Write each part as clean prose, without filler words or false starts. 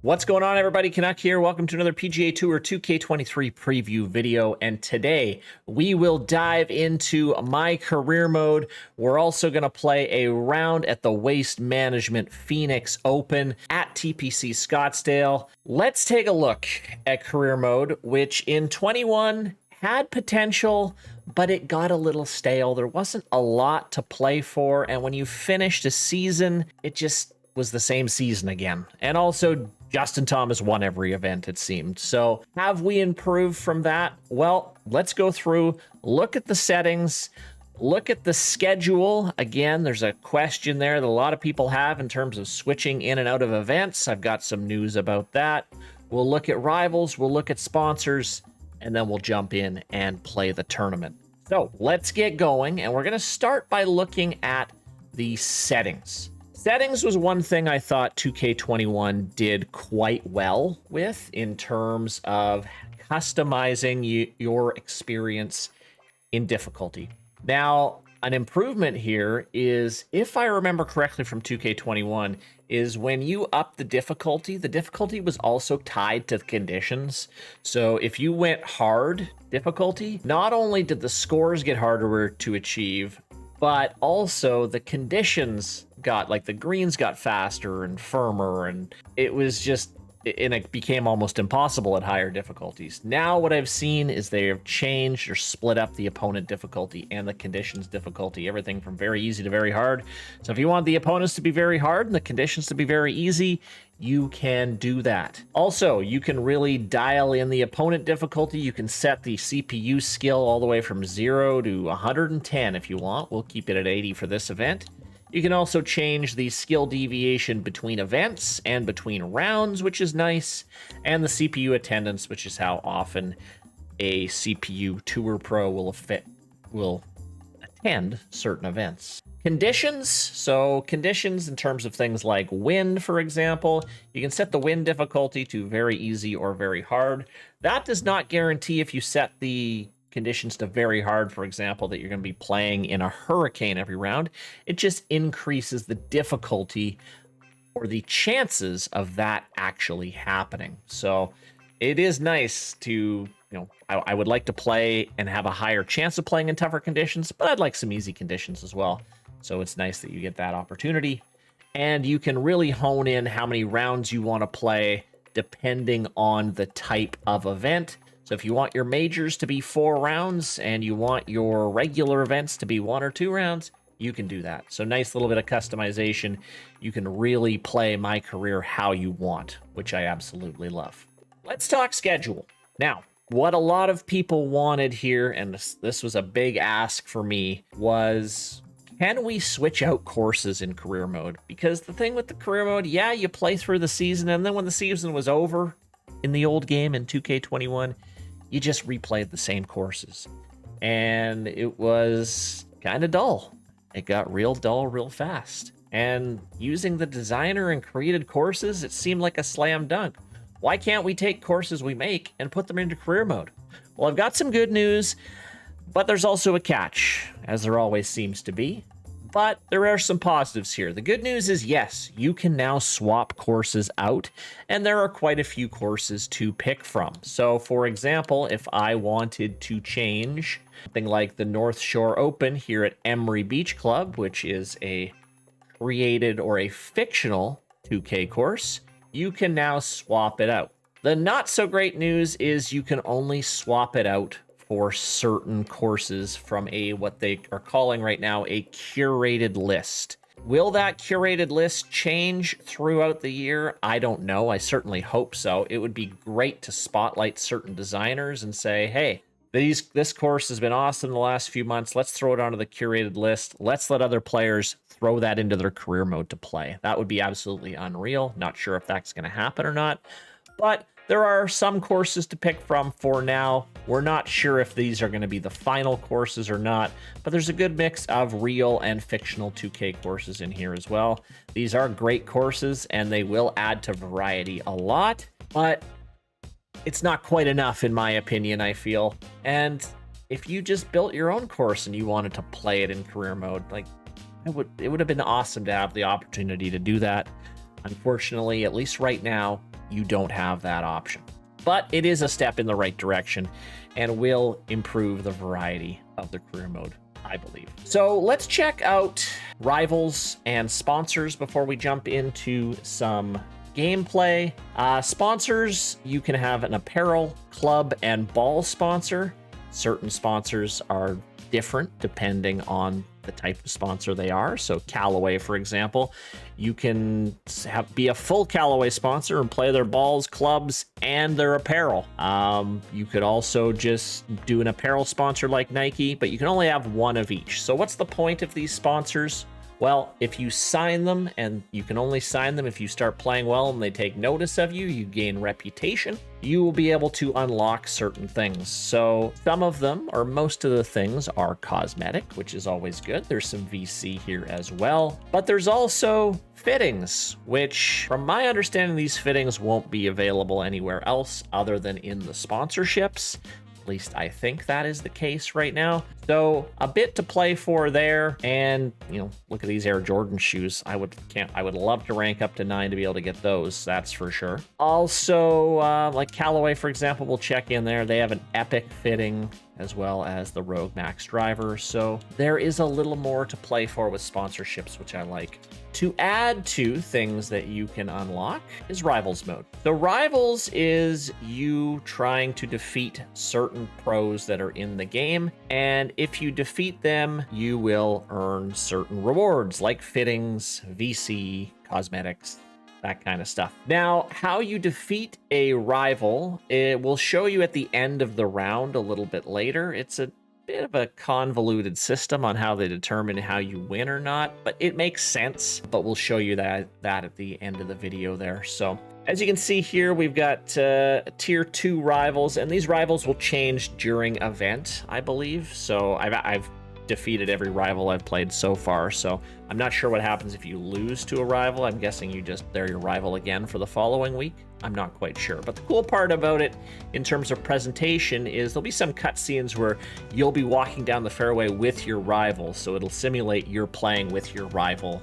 What's going on, everybody? Canuck here. Welcome to another PGA Tour 2K23 preview video. And today we will dive into MyCareer mode. We're also going to play a round at the Waste Management Phoenix Open at TPC Scottsdale. Let's take a look at career mode, which in 21 had potential, but it got a little stale. There wasn't a lot to play for. And when you finished a season, it just was the same season again. And also, Justin Thomas won every event, it seemed. So have we improved from that? Well, let's go through, look at the settings, look at the schedule. Again, there's a question there that a lot of people have in terms of switching in and out of events. I've got some news about that. We'll look at rivals, we'll look at sponsors, and then we'll jump in and play the tournament. So let's get going, and we're going to start by looking at the settings. Settings was one thing I thought 2K21 did quite well with in terms of customizing your experience in difficulty. Now, an improvement here is, if I remember correctly from 2K21, is when you up the difficulty was also tied to the conditions. So if you went hard difficulty, not only did the scores get harder to achieve, but also the conditions got, like, the greens got faster and firmer, and it was just, and it became almost impossible at higher difficulties. Now what I've seen is they have changed or split up the opponent difficulty and the conditions difficulty, everything from very easy to very hard. So if you want the opponents to be very hard and the conditions to be very easy, you can do that. Also, you can really dial in the opponent difficulty. You can set the CPU skill all the way from 0 to 110 if you want. We'll keep it at 80 for this event. You can also change the skill deviation between events and between rounds, which is nice, and the CPU attendance, which is how often a CPU Tour Pro will attend certain events. Conditions, so conditions in terms of things like wind, for example, you can set the wind difficulty to very easy or very hard. That does not guarantee, if you set the conditions to very hard, for example, that you're going to be playing in a hurricane every round. It just increases the difficulty or the chances of that actually happening. So it is nice to, I would like to play and have a higher chance of playing in tougher conditions, but I'd like some easy conditions as well. So it's nice that you get that opportunity, and you can really hone in how many rounds you want to play depending on the type of event. So if you want your majors to be 4 rounds and you want your regular events to be 1 or 2 rounds, you can do that. So nice little bit of customization. You can really play MyCareer how you want, which I absolutely love. Let's talk schedule. Now, what a lot of people wanted here, and this was a big ask for me, was, can we switch out courses in career mode? Because the thing with the career mode, yeah, you play through the season, and then when the season was over in the old game in 2K21, you just replayed the same courses. And it was kind of dull. It got real dull real fast. And using the designer and created courses, it seemed like a slam dunk. Why can't we take courses we make and put them into career mode? Well, I've got some good news, but there's also a catch, as there always seems to be. But there are some positives here. The good news is, yes, you can now swap courses out, and there are quite a few courses to pick from. So, for example, if I wanted to change something like the North Shore Open here at Emery Beach Club, which is a created or a fictional 2K course, you can now swap it out. The not so great news is you can only swap it out for certain courses from what they are calling right now a curated list. Will that curated list change throughout the year? I don't know. I certainly hope so. It would be great to spotlight certain designers and say, hey, this course has been awesome the last few months. Let's throw it onto the curated list. Let's let other players throw that into their career mode to play. That would be absolutely unreal. Not sure if that's going to happen or not, but there are some courses to pick from for now. We're not sure if these are going to be the final courses or not, but there's a good mix of real and fictional 2K courses in here as well. These are great courses, and they will add to variety a lot, but it's not quite enough, in my opinion, I feel. And if you just built your own course and you wanted to play it in career mode, like, it would have been awesome to have the opportunity to do that. Unfortunately, at least right now, you don't have that option. But it is a step in the right direction and will improve the variety of the career mode, I believe. So let's check out rivals and sponsors before we jump into some gameplay. Sponsors, you can have an apparel, club, and ball sponsor. Certain sponsors are different depending on the type of sponsor they are. So Callaway, for example, you can be a full Callaway sponsor and play their balls, clubs, and their apparel. You could also just do an apparel sponsor like Nike, but you can only have one of each. So what's the point of these sponsors? Well, if you sign them, and you can only sign them if you start playing well and they take notice of you, you gain reputation, you will be able to unlock certain things. So some of them, or most of the things, are cosmetic, which is always good. There's some VC here as well, but there's also fittings, which from my understanding, these fittings won't be available anywhere else other than in the sponsorships. At least I think that is the case right now. So a bit to play for there. And, you know, look at these Air Jordan shoes. I would love to rank up to 9 to be able to get those. That's for sure. Also, like Callaway, for example, we'll check in there. They have an Epic fitting as well as the Rogue Max driver. So there is a little more to play for with sponsorships, which I like. To add to things that you can unlock is Rivals mode. So Rivals is you trying to defeat certain pros that are in the game. And if you defeat them, you will earn certain rewards like fittings, VC, cosmetics, that kind of stuff. Now, how you defeat a rival, it will show you at the end of the round a little bit later. It's a bit of a convoluted system on how they determine how you win or not, but it makes sense. But we'll show you that at the end of the video there. So as you can see here, we've got tier 2 rivals, and these rivals will change during event, I believe. So I've defeated every rival I've played so far, so I'm not sure what happens if you lose to a rival. I'm guessing they're your rival again for the following week. I'm not quite sure, but the cool part about it in terms of presentation is there'll be some cutscenes where you'll be walking down the fairway with your rival, so it'll simulate you're playing with your rival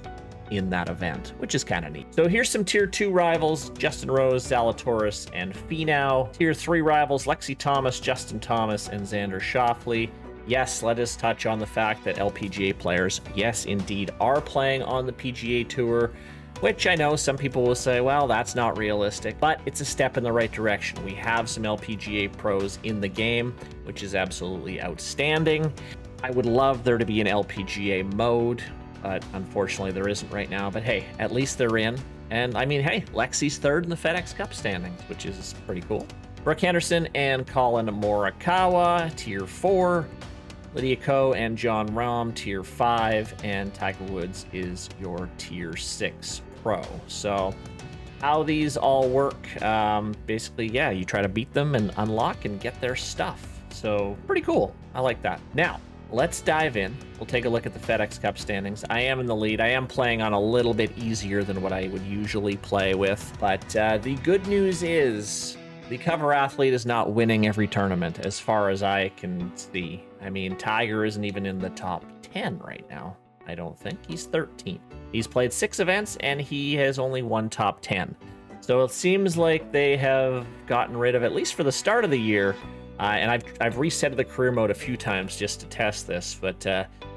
in that event, which is kind of neat. So here's some tier 2 rivals: Justin Rose, Zalatoris, and Finau. Tier 3 rivals: Lexi Thomas, Justin Thomas, and Xander Schauffele. Yes, let us touch on the fact that LPGA players, yes, indeed, are playing on the PGA Tour, which I know some people will say, well, that's not realistic, but it's a step in the right direction. We have some LPGA pros in the game, which is absolutely outstanding. I would love there to be an LPGA mode, but unfortunately there isn't right now. But hey, at least they're in. And I mean, hey, Lexi's 3rd in the FedEx Cup standings, which is pretty cool. Brooke Henderson and Colin Morikawa, tier 4. Lydia Ko and John Rahm, tier 5, and Tiger Woods is your tier 6 pro. So how these all work, basically, yeah, you try to beat them and unlock and get their stuff. So pretty cool. I like that. Now, let's dive in. We'll take a look at the FedEx Cup standings. I am in the lead. I am playing on a little bit easier than what I would usually play with, but the good news is the cover athlete is not winning every tournament as far as I can see. I mean, Tiger isn't even in the top 10 right now. I don't think. He's 13. He's played 6 events and he has only won top 10. So it seems like they have gotten rid of, at least for the start of the year, and I've reset the career mode a few times just to test this, but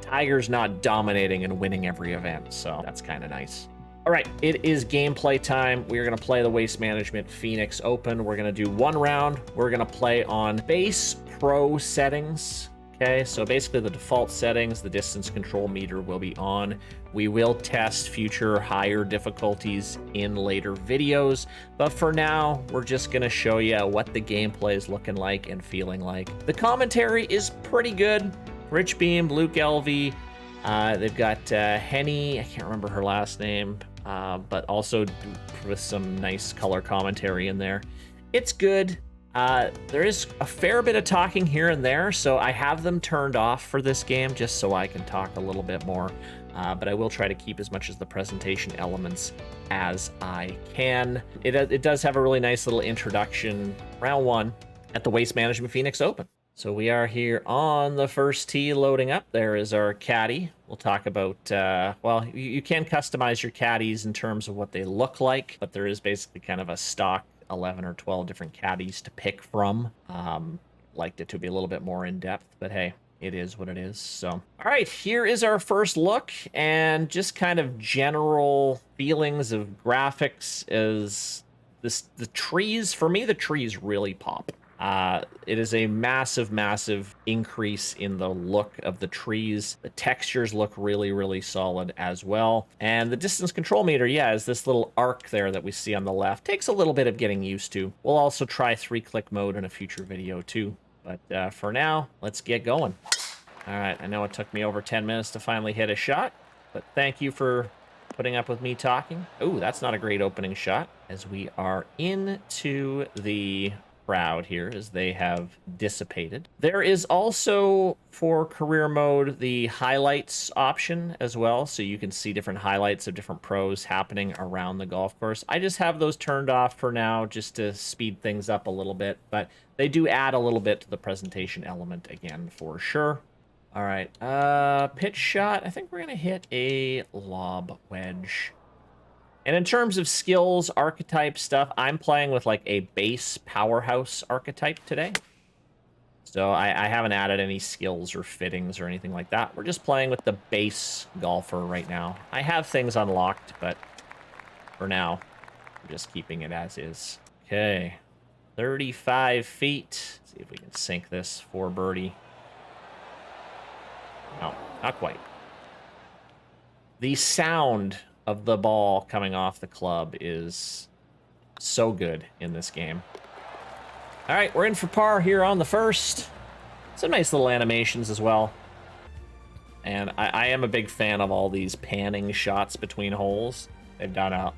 Tiger's not dominating and winning every event, so that's kind of nice. All right, it is gameplay time. We're going to play the Waste Management Phoenix Open. We're going to do one round. We're going to play on base pro settings. Okay, so basically the default settings, the distance control meter will be on. We will test future higher difficulties in later videos, but for now, we're just gonna show you what the gameplay is looking like and feeling like. The commentary is pretty good. Rich Beam, Luke Elvey, they've got Henny, I can't remember her last name, but also with some nice color commentary in there. It's good. There is a fair bit of talking here and there, so I have them turned off for this game just so I can talk a little bit more, but I will try to keep as much of the presentation elements as I can. It does have a really nice little introduction, round 1, at the Waste Management Phoenix Open. So we are here on the first tee loading up. There is our caddy. We'll talk about, well, you can customize your caddies in terms of what they look like, but there is basically kind of a stock 11 or 12 different caddies to pick from. Liked it to be a little bit more in depth, but hey, it is what it is. So, all right, here is our first look, and just kind of general feelings of graphics is the trees. For me, the trees really pop. It is a massive, massive increase in the look of the trees. The textures look really, really solid as well. And the distance control meter, yeah, is this little arc there that we see on the left. Takes a little bit of getting used to. We'll also try 3-click mode in a future video too. But for now, let's get going. All right, I know it took me over 10 minutes to finally hit a shot, but thank you for putting up with me talking. Oh, that's not a great opening shot, as we are into the crowd here as they have dissipated. There is also, for career mode, the highlights option as well, so you can see different highlights of different pros happening around the golf course. I just have those turned off for now just to speed things up a little bit, but they do add a little bit to the presentation element again for sure. All right, pitch shot. I think we're gonna hit a lob wedge. And in terms of skills, archetype stuff, I'm playing with like a base powerhouse archetype today. So I haven't added any skills or fittings or anything like that. We're just playing with the base golfer right now. I have things unlocked, but for now, I'm just keeping it as is. Okay, 35 feet. Let's see if we can sink this for birdie. No, not quite. The sound of the ball coming off the club is so good in this game. All right, we're in for par here on the first. Some nice little animations as well. And I am a big fan of all these panning shots between holes. They've done a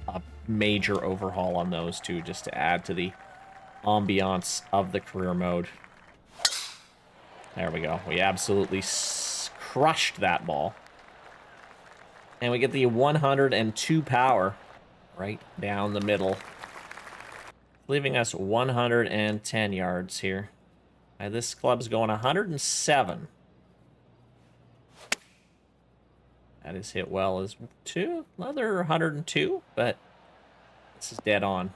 major overhaul on those too, just to add to the ambiance of the career mode. There we go. We absolutely crushed that ball. And we get the 102 power right down the middle, leaving us 110 yards here. This club's going 107. That is hit well as another 102, but this is dead on.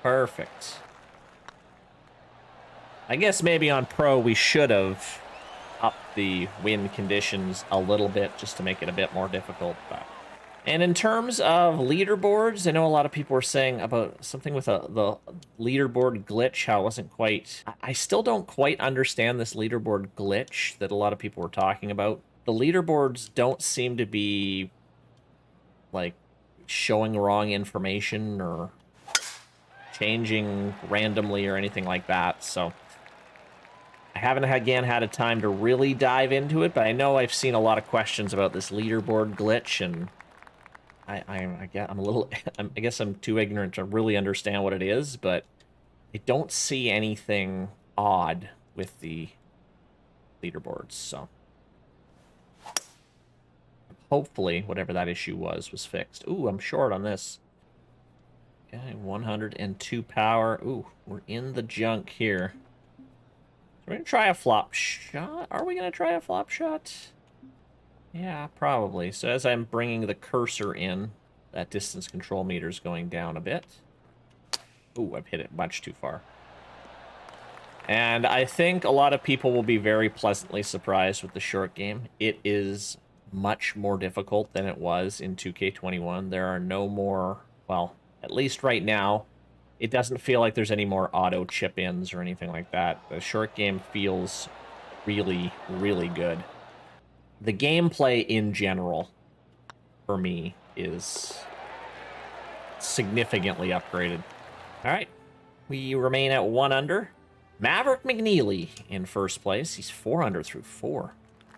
Perfect. I guess maybe on pro we should have up the wind conditions a little bit just to make it a bit more difficult. But. And in terms of leaderboards, I know a lot of people were saying about something with the leaderboard glitch, how it wasn't quite... I still don't quite understand this leaderboard glitch that a lot of people were talking about. The leaderboards don't seem to be, like, showing wrong information or changing randomly or anything like that, so... I haven't, again, had a time to really dive into it, but I know I've seen a lot of questions about this leaderboard glitch, and I guess I'm too ignorant to really understand what it is, but I don't see anything odd with the leaderboards, so hopefully whatever that issue was fixed. Ooh, I'm short on this. Okay, 102 power. Ooh, we're in the junk here. We're going to try a flop shot. Are we going to try a flop shot? Yeah, probably. So as I'm bringing the cursor in, that distance control meter is going down a bit. Ooh, I've hit it much too far. And I think a lot of people will be very pleasantly surprised with the short game. It is much more difficult than it was in 2K21. There are no more, well, at least right now, it doesn't feel like there's any more auto chip-ins or anything like that. The short game feels really, really good. The gameplay in general, for me, is significantly upgraded. All right, we remain at 1 under. Maverick McNeely in first place. He's 4 under through 4.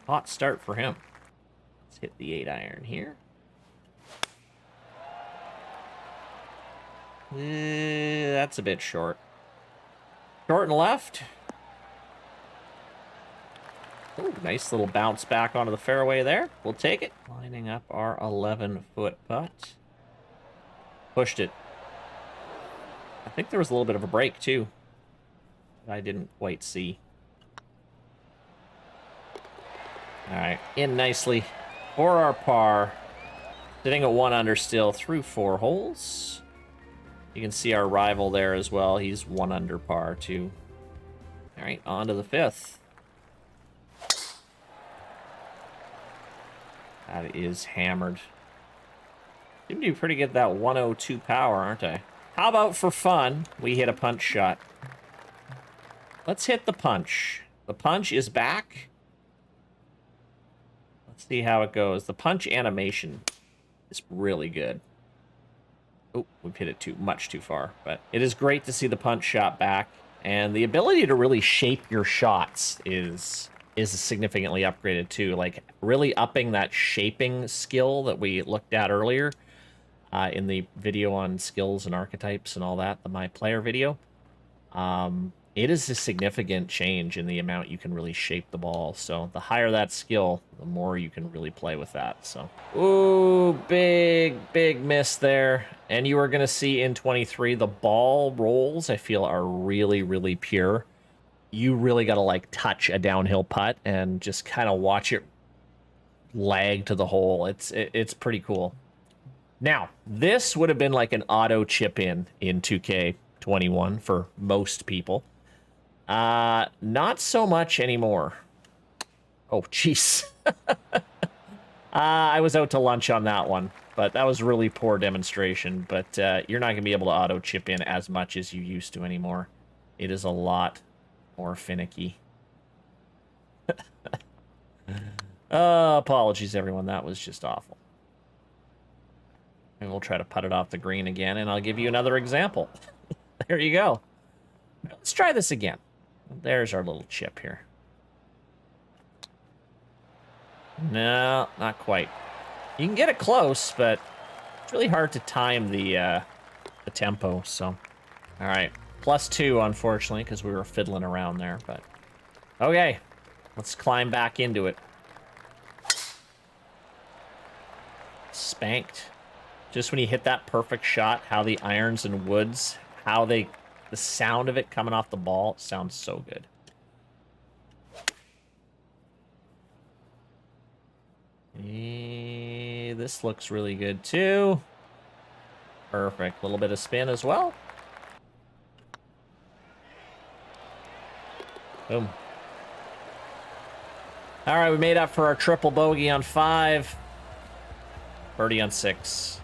Hot start for him. Let's hit the 8-iron here. That's a bit short. Short and left. Ooh, nice little bounce back onto the fairway there. We'll take it. Lining up our 11-foot putt. Pushed it. I think there was a little bit of a break, too. I didn't quite see. All right, in nicely for our par. Sitting at 1 under still through 4 holes. You can see our rival there as well. He's 1 under par, too. All right, on to the 5th. That is hammered. Seem to be pretty good at that 102 power, aren't I? How about for fun, we hit a punch shot? Let's hit the punch. The punch is back. Let's see how it goes. The punch animation is really good. Oh, we've hit it much too far, but it is great to see the punch shot back. And the ability to really shape your shots is significantly upgraded too. Like really upping that shaping skill that we looked at earlier in the video on skills and archetypes and all that, the My Player video. It is a significant change in the amount you can really shape the ball. So the higher that skill, the more you can really play with that. So, ooh, big miss there. And you are going to see in 23, the ball rolls, I feel, are really pure. You really got to like touch a downhill putt and just kind of watch it lag to the hole. It's pretty cool. Now, this would have been like an auto chip in 2K21 for most people. Not so much anymore. Oh, jeez. I was out to lunch on that one, but that was really poor demonstration. But you're not going to be able to auto chip in as much as you used to anymore. It is a lot more finicky. Apologies, everyone. That was just awful. And we'll try to putt it off the green again, and I'll give you another example. There you go. Let's try this again. There's our little chip here. No, not quite. You can get it close, but it's really hard to time the tempo, so. All right, +2, unfortunately, because we were fiddling around there, but. Okay, let's climb back into it. Spanked. Just when you hit that perfect shot, how the irons and woods, the sound of it coming off the ball sounds so good. This looks really good too. Perfect. A little bit of spin as well. Boom. All right, we made up for our triple bogey on 5. Birdie on 6.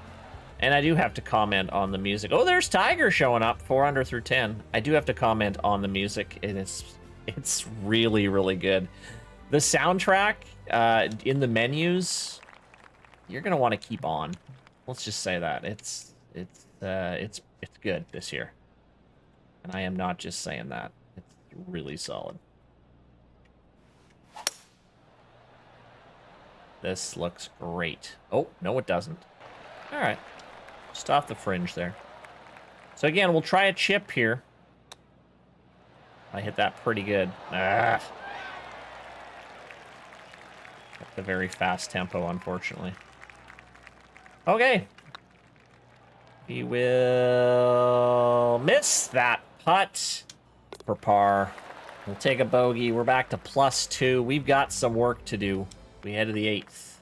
And I do have to comment on the music. Oh, there's Tiger showing up, 4 under through 10. I do have to comment on the music. It's really good. The soundtrack in the menus, you're gonna want to keep on. Let's just say that it's good this year, and I am not just saying that. It's really solid. This looks great. Oh no, it doesn't. All right. Just off the fringe there. So again, we'll try a chip here. I hit that pretty good. At a very fast tempo, unfortunately. Okay. We will miss that putt for par. We'll take a bogey. We're back to +2. We've got some work to do. We head to the 8th.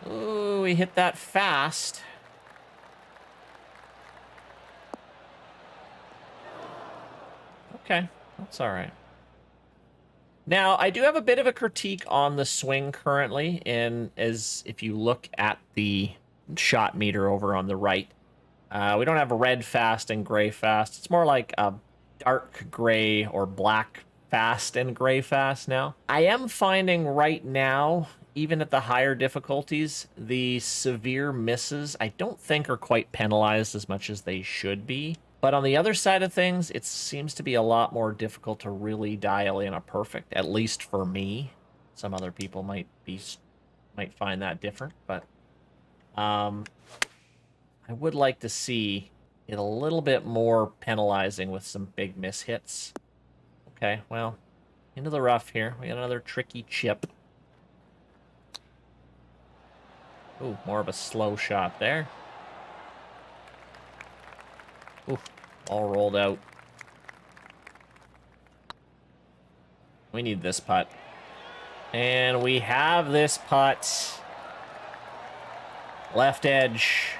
Ooh, we hit that fast. Okay, that's all right. Now, I do have a bit of a critique on the swing currently, and as if you look at the shot meter over on the right, we don't have a red fast and gray fast. It's more like a dark gray or black fast and gray fast now. I am finding right now, even at the higher difficulties, the severe misses I don't think are quite penalized as much as they should be. But on the other side of things, it seems to be a lot more difficult to really dial in a perfect, at least for me. Some other people might find that different, but I would like to see it a little bit more penalizing with some big mishits. Okay, well, into the rough here. We got another tricky chip. Ooh, more of a slow shot there. Ooh, all rolled out. We need this putt. And we have this putt. Left edge.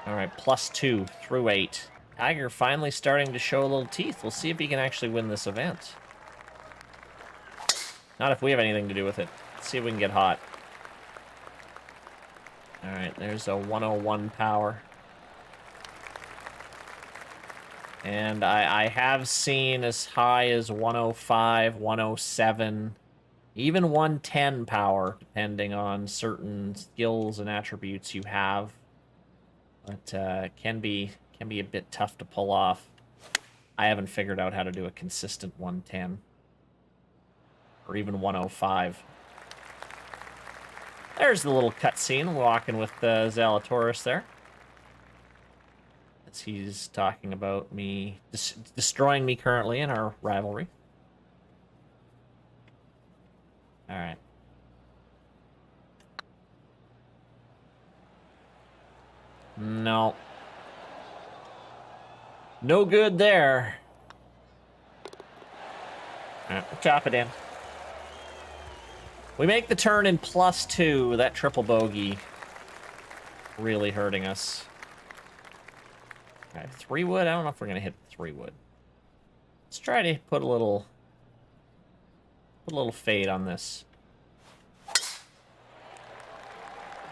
All right, +2 through 8. Tiger finally starting to show a little teeth. We'll see if he can actually win this event. Not if we have anything to do with it. Let's see if we can get hot. All right, there's a 101 power. And I have seen as high as 105, 107, even 110 power, depending on certain skills and attributes you have. But can be a bit tough to pull off. I haven't figured out how to do a consistent 110. Or even 105. There's the little cutscene walking with Zalatoris there. As he's talking about me destroying me currently in our rivalry. All right. No. No good there. All right, we'll chop it in. We make the turn in +2. That triple bogey really hurting us. All right, 3 wood. I don't know if we're gonna hit 3 wood. Let's try to put a little fade on this.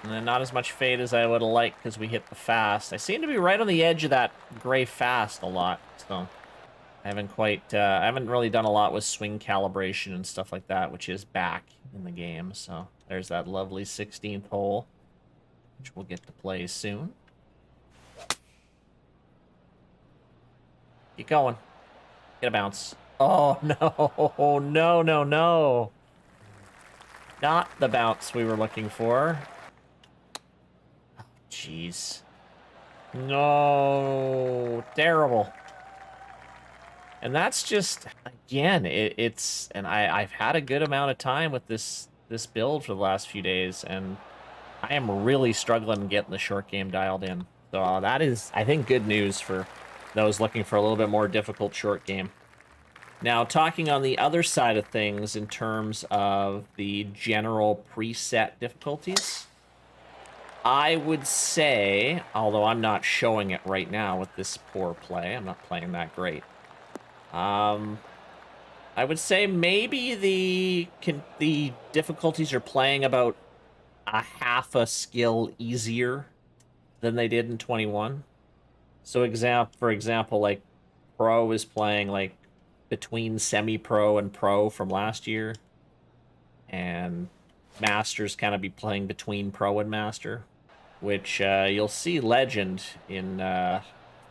And then not as much fade as I would have liked because we hit the fast. I seem to be right on the edge of that gray fast a lot, so I haven't really done a lot with swing calibration and stuff like that, which is back in the game. So there's that lovely 16th hole, which we'll get to play soon. Keep going. Get a bounce. Oh, no. No, no, no. Not the bounce we were looking for. Oh, jeez. No. Terrible. And that's just, again, it's... And I've had a good amount of time with this build for the last few days, and I am really struggling getting the short game dialed in. So that is, I think, good news for those looking for a little bit more difficult short game. Now, talking on the other side of things in terms of the general preset difficulties, I would say, although I'm not showing it right now with this poor play, I'm not playing that great. I would say maybe the difficulties are playing about a half a skill easier than they did in 21. So for example, like Pro is playing like between semi-pro and pro from last year, and Master's kind of be playing between pro and master, which you'll see Legend in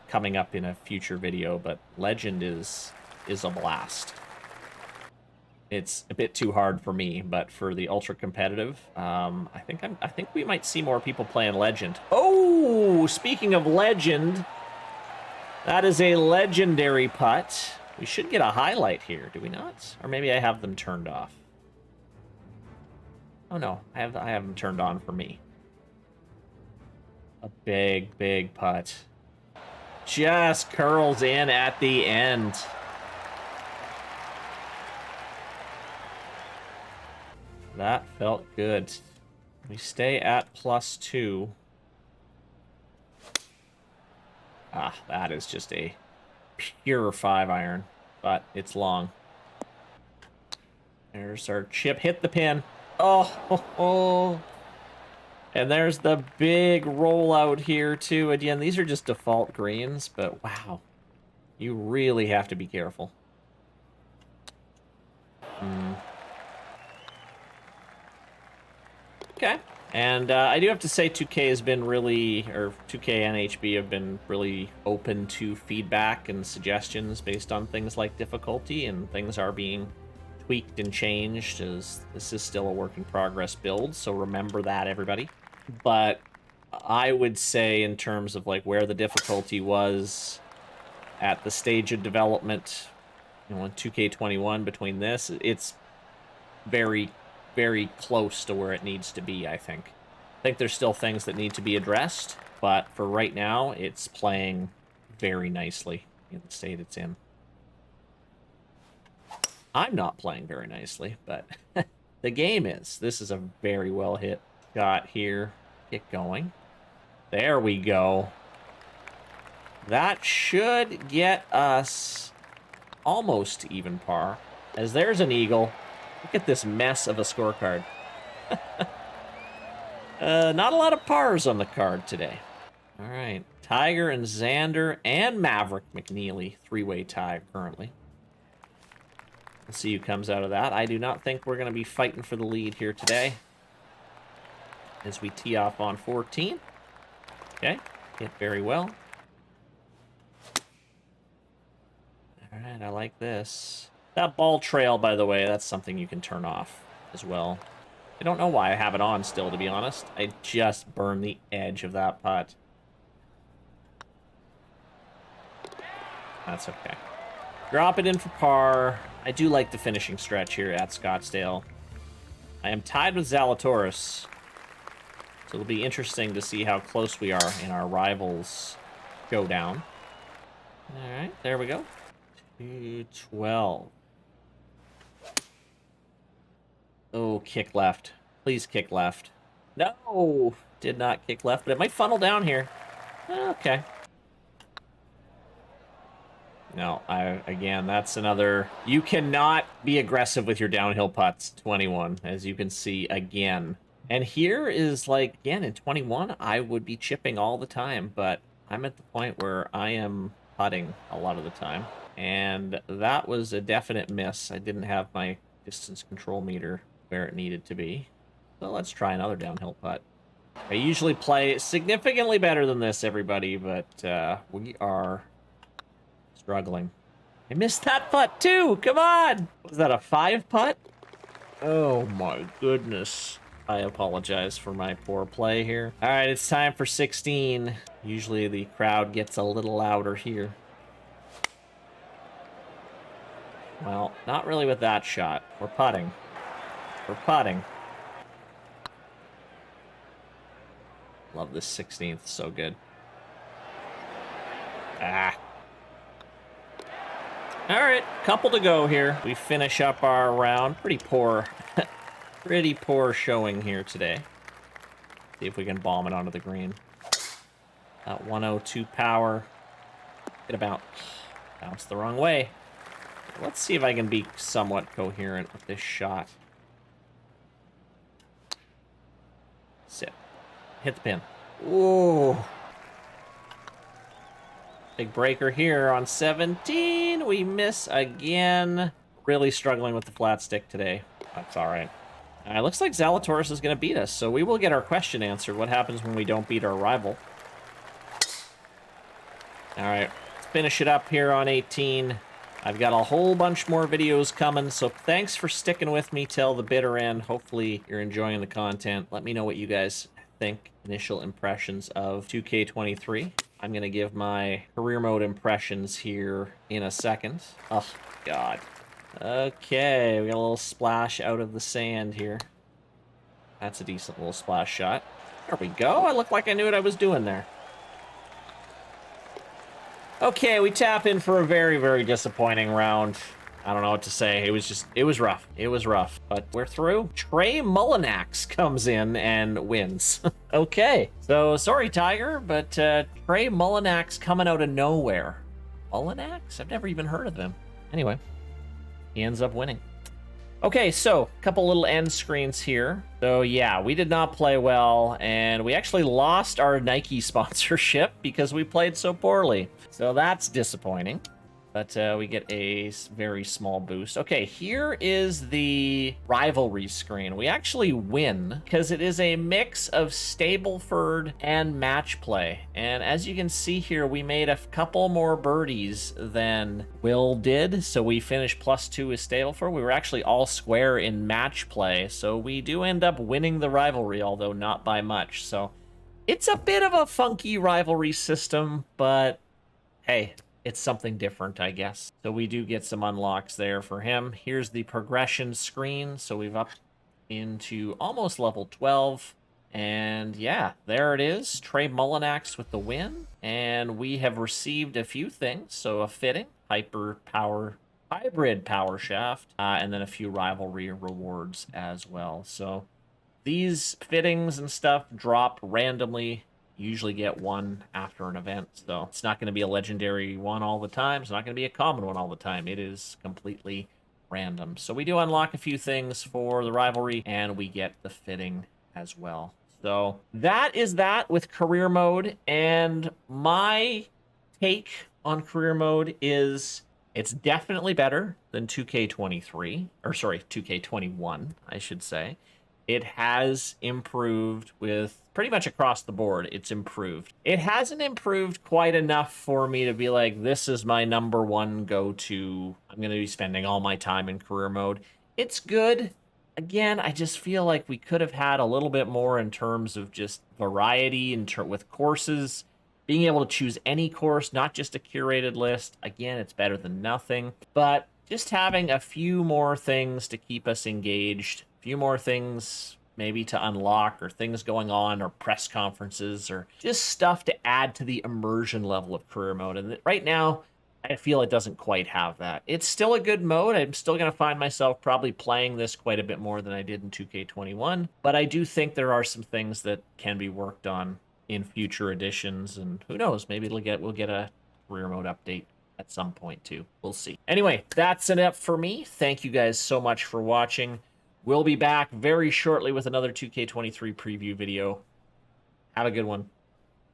coming up in a future video, but Legend is a blast. It's a bit too hard for me, but for the ultra competitive, I think we might see more people playing Legend. Oh, speaking of Legend, that is a legendary putt. We should get a highlight here, do we not? Or maybe I have them turned off. Oh no, I have them turned on for me. A big, big putt. Just curls in at the end. That felt good. We stay at +2. Ah, that is just a pure 5-iron, but it's long. There's our chip. Hit the pin. Oh. And there's the big rollout here, too. Again, these are just default greens, but wow. You really have to be careful. Okay. And I do have to say 2K has been really, or 2K and HB have been really open to feedback and suggestions based on things like difficulty, and things are being tweaked and changed, as this is still a work in progress build, so remember that, everybody. But I would say in terms of like where the difficulty was at the stage of development, you know, in 2K21 between this, it's very, very close to where it needs to be, I think. I think there's still things that need to be addressed, but for right now, it's playing very nicely in the state it's in. I'm not playing very nicely, but the game is. This is a very well hit shot here. Get going. There we go. That should get us almost even par. As there's an eagle. Look at this mess of a scorecard. Not a lot of pars on the card today. All right. Tiger and Xander and Maverick McNeely. Three-way tie currently. Let's see who comes out of that. I do not think we're going to be fighting for the lead here today. As we tee off on 14. Okay. Hit very well. All right. I like this. That ball trail, by the way, that's something you can turn off as well. I don't know why I have it on still, to be honest. I just burned the edge of that putt. That's okay. Drop it in for par. I do like the finishing stretch here at Scottsdale. I am tied with Zalatoris. So it'll be interesting to see how close we are in our rivals showdown. All right, there we go. 212. Oh, kick left. Please kick left. No! Did not kick left, but it might funnel down here. Okay. No, again, that's another... You cannot be aggressive with your downhill putts, 21, as you can see again. And here is, like, again, in 21, I would be chipping all the time, but I'm at the point where I am putting a lot of the time. And that was a definite miss. I didn't have my distance control meter where it needed to be. So let's try another downhill putt. I usually play significantly better than this, everybody, but we are struggling. I missed that putt too. Come on. Was that a 5 putt? Oh my goodness. I apologize for my poor play here. All right, it's time for 16. Usually the crowd gets a little louder here. Well, not really with that shot. We're putting. We're putting. Love this 16th. So good. Ah. All right, couple to go here. We finish up our round. Pretty poor. Pretty poor showing here today. See if we can bomb it onto the green. That 102 power. Hit about. Bounced the wrong way. Let's see if I can be somewhat coherent with this shot. Sit. Hit the pin. Ooh. Big breaker here on 17. We miss again. Really struggling with the flat stick today. That's all right. Looks like Zalatoris is going to beat us, so we will get our question answered. What happens when we don't beat our rival? All right, let's finish it up here on 18. I've got a whole bunch more videos coming, so thanks for sticking with me till the bitter end. Hopefully you're enjoying the content. Let me know what you guys think. Initial impressions of 2K23. I'm going to give my career mode impressions here in a second. Oh, God. Okay, we got a little splash out of the sand here. That's a decent little splash shot. There we go. I looked like I knew what I was doing there. Okay, we tap in for a very, very disappointing round. I don't know what to say. It was rough. It was rough, but we're through. Trey Mullinax comes in and wins. Okay, so sorry, Tiger, but Trey Mullinax coming out of nowhere. Mullinax? I've never even heard of him. Anyway, he ends up winning. Okay, so a couple little end screens here. So yeah, we did not play well, and we actually lost our Nike sponsorship because we played so poorly. So that's disappointing. But we get a very small boost. Okay, here is the rivalry screen. We actually win because it is a mix of Stableford and match play. And as you can see here, we made a couple more birdies than Will did. So we finished +2 with Stableford. We were actually all square in match play. So we do end up winning the rivalry, although not by much. So it's a bit of a funky rivalry system, but hey, it's something different, I guess. So we do get some unlocks there for him. Here's the progression screen. So we've up into almost level 12. And yeah, there it is. Trey Mullinax with the win. And we have received a few things. So a fitting, hybrid power shaft, and then a few rivalry rewards as well. So these fittings and stuff drop randomly You usually get one after an event, so it's not going to be a legendary one all the time. It's not going to be a common one all the time. It is completely random. So we do unlock a few things for the rivalry, and we get the fitting as well. So that is that with career mode, and my take on career mode is it's definitely better than 2K23, or sorry, 2K21, I should say. It has improved with pretty much across the board. It's improved. It hasn't improved quite enough for me to be like, this is my number one go-to. I'm going to be spending all my time in career mode. It's good. Again, I just feel like we could have had a little bit more in terms of just variety with courses, being able to choose any course, not just a curated list. Again, it's better than nothing, but just having a few more things to keep us engaged, a few more things maybe to unlock, or things going on, or press conferences, or just stuff to add to the immersion level of career mode. And right now, I feel it doesn't quite have that. It's still a good mode. I'm still going to find myself probably playing this quite a bit more than I did in 2K21, but I do think there are some things that can be worked on in future editions, and who knows, maybe we'll get a career mode update at some point too. We'll see. Anyway, that's it for me. Thank you guys so much for watching. We'll be back very shortly with another 2K23 preview video. Have a good one.